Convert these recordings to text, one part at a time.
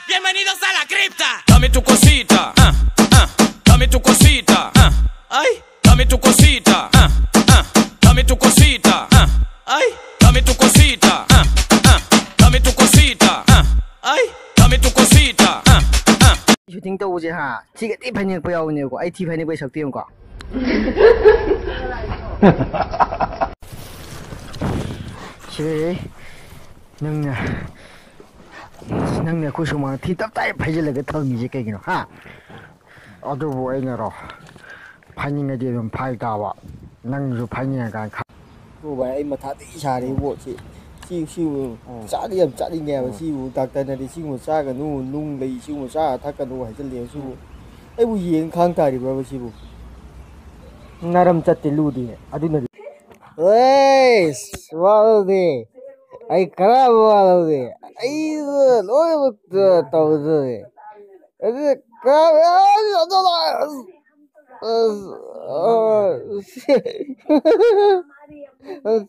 Bienvenidos a la cripta. Dame tu cosita, dame tu cosita, ay, dame tu cosita, dame tu cosita, ay, dame tu cosita, dame tu cosita, ay, dame tu cosita. Shooting tàu chứ hả? Chỉ cái tiếp hành nhiều bao nhiêu của ai tiếp hành nhiều bao nhiêu của? Chị nâng nè cô số mà thì tập tay phải là cái thằng gì cái gì ha? ở đâu vậy nghe rồi? phải những cái điều phải đào ạ, nâng rồi phải những cái khác. Cô bảo em mà thả tí xà đi bộ chị siêu xã đi nghe mà siêu đặc tên này đi siêu một xa cái nu nung lấy siêu một xa thắt cái nu hay chân liều siêu ấy bu gì khang tài đi bao siêu naram chặt tiền lù đi à đúng rồi ê vào đi ai khá vào đi ai lối một tàu rồi ấy khá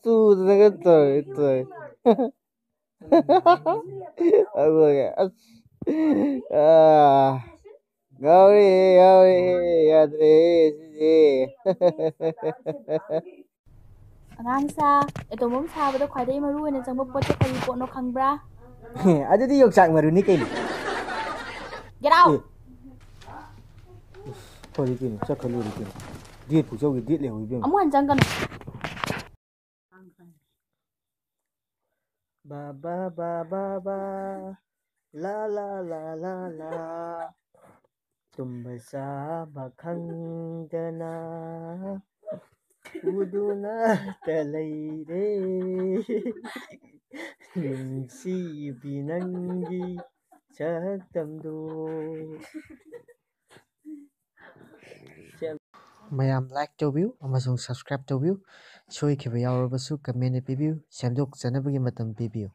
tu cái trời gauri adre Angang sa ito mong sabi daw kaya yung maruin at mo po sa kalipo no kang bra. Ada di yok sak maru ni kini. Get out. Thôi kini sak kalu ni kini. Dia pu jauh dia leh hui biang. Amu hanjang kan. Ba ba ba ba ba la la la la la tum bersama khang dana uduna talai re nungsi binangi chaktamdo. Mayam like tꯧbiu amasung subscribe tꯧbiu soikhiba yaorabasu comment pibiu semdok janabagi matam pibiu.